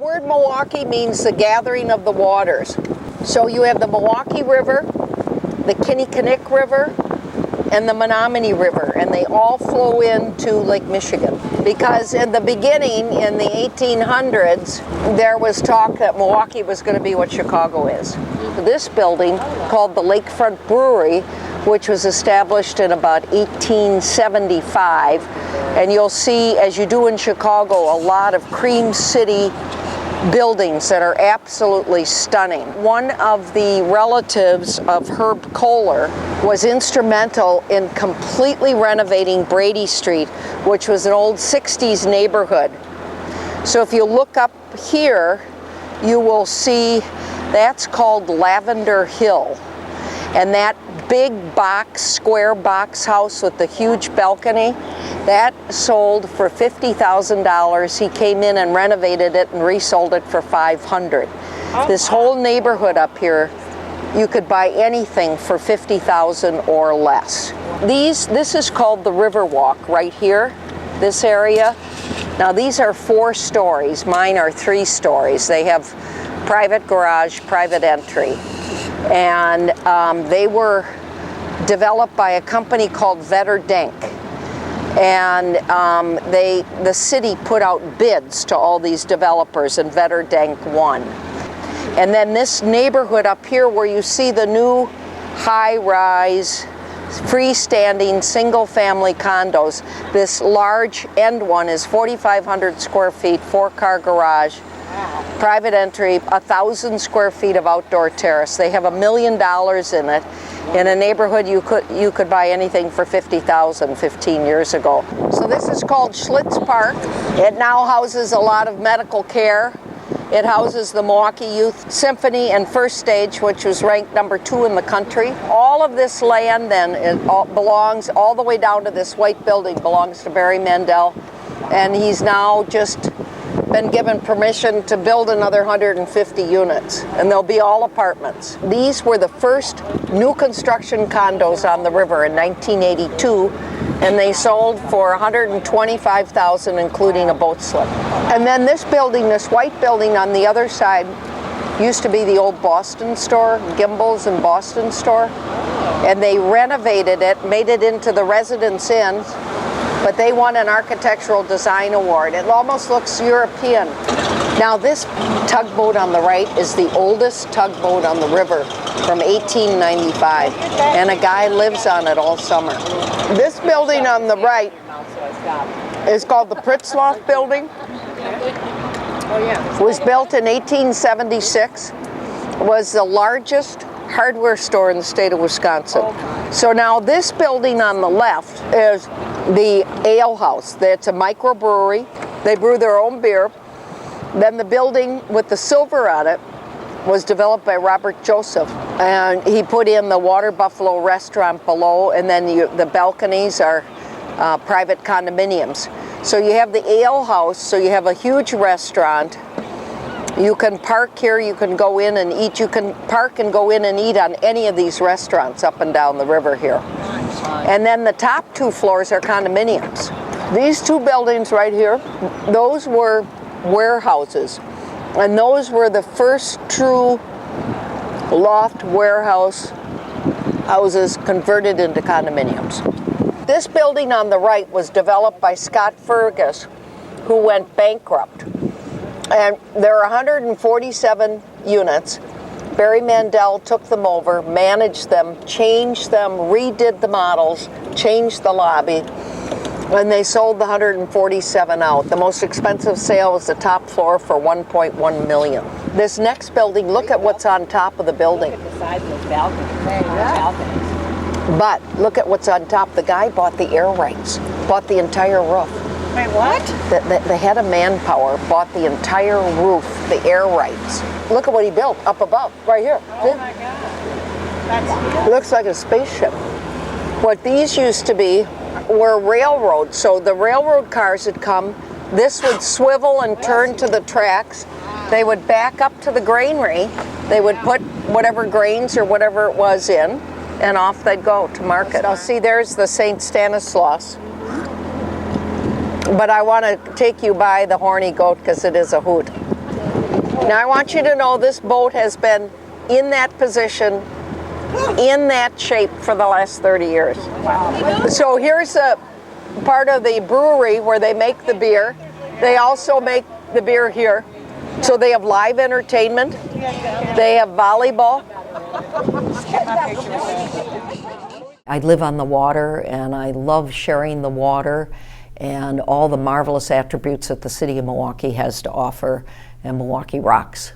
word Milwaukee means the gathering of the waters. So you have the Milwaukee River, the Kinnickinnick River, and the Menominee River, and they all flow into Lake Michigan. Because in the beginning, in the 1800s, there was talk that Milwaukee was going to be what Chicago is. This building, called the Lakefront Brewery, which was established in about 1875, and you'll see, as you do in Chicago, a lot of Cream City buildings that are absolutely stunning. One of the relatives of Herb Kohler was instrumental in completely renovating Brady Street, which was an old 60s neighborhood. So if you look up here, you will see that's called Lavender Hill. And that big box, square box house with the huge balcony, that sold for $50,000. He came in and renovated it and resold it for $500,000. This whole neighborhood up here, you could buy anything for $50,000 or less. This is called the Riverwalk right here, this area. Now these are 4 stories, mine are 3 stories. They have private garage, private entry. And they were developed by a company called Vetter Denk. And the city put out bids to all these developers, and Vetter Denk won. And then this neighborhood up here where you see the new high-rise, freestanding single-family condos, this large end one is 4,500 square feet, 4-car garage, private entry, 1,000 square feet of outdoor terrace. They have $1 million in it. In a neighborhood you could buy anything for $50,000 15 years ago. So this is called Schlitz Park. It now houses a lot of medical care. It houses the Milwaukee Youth Symphony and First Stage, which was ranked number 2 in the country. All of this land then belongs all the way down to this white building, belongs to Barry Mandel, and he's now just been given permission to build another 150 units, and they'll be all apartments. These were the first new construction condos on the river in 1982, and they sold for $125,000, including a boat slip. And then this building, this white building on the other side, used to be the old Boston store, Gimbel's and Boston store, and they renovated it, made it into the Residence Inn, but they won an architectural design award. It almost looks European. Now this tugboat on the right is the oldest tugboat on the river from 1895, and a guy lives on it all summer. This building on the right is called the Pritzloff Building. It was built in 1876. It was the largest hardware store in the state of Wisconsin. So now this building on the left is the ale house. It's a microbrewery. They brew their own beer. Then the building with the silver on it was developed by Robert Joseph, and he put in the Water Buffalo restaurant below, and then the balconies are private condominiums. So you have the ale house, so you have a huge restaurant. You can park here, you can go in and eat. You can park and go in and eat on any of these restaurants up and down the river here. And then the top 2 floors are condominiums. These 2 buildings right here, those were warehouses. And those were the first true loft warehouse houses converted into condominiums. This building on the right was developed by Scott Fergus, who went bankrupt. And there are 147 units. Barry Mandel took them over, managed them, changed them, redid the models, changed the lobby, and they sold the 147 out. The most expensive sale was the top floor for $1.1 million. This next building, look at what's on top of the building. Look at the size of those balconies. But look at what's on top. The guy bought the air rights, bought the entire roof. Wait, what? The head of manpower bought the entire roof, the air rights. Look at what he built up above, right here. Oh my God. That's It looks like a spaceship. What these used to be were railroads. So the railroad cars would come, this would swivel and turn to the tracks. They would back up to the granary. They would put whatever grains or whatever it was in, and off they'd go to market. Now see, there's the St. Stanislaus. But I want to take you by the horny goat because it is a hoot. Now I want you to know this boat has been in that position, in that shape for the last 30 years. So here's a part of the brewery where they make the beer. They also make the beer here. So they have live entertainment. They have volleyball. I live on the water and I love sharing the water and all the marvelous attributes that the city of Milwaukee has to offer, and Milwaukee rocks.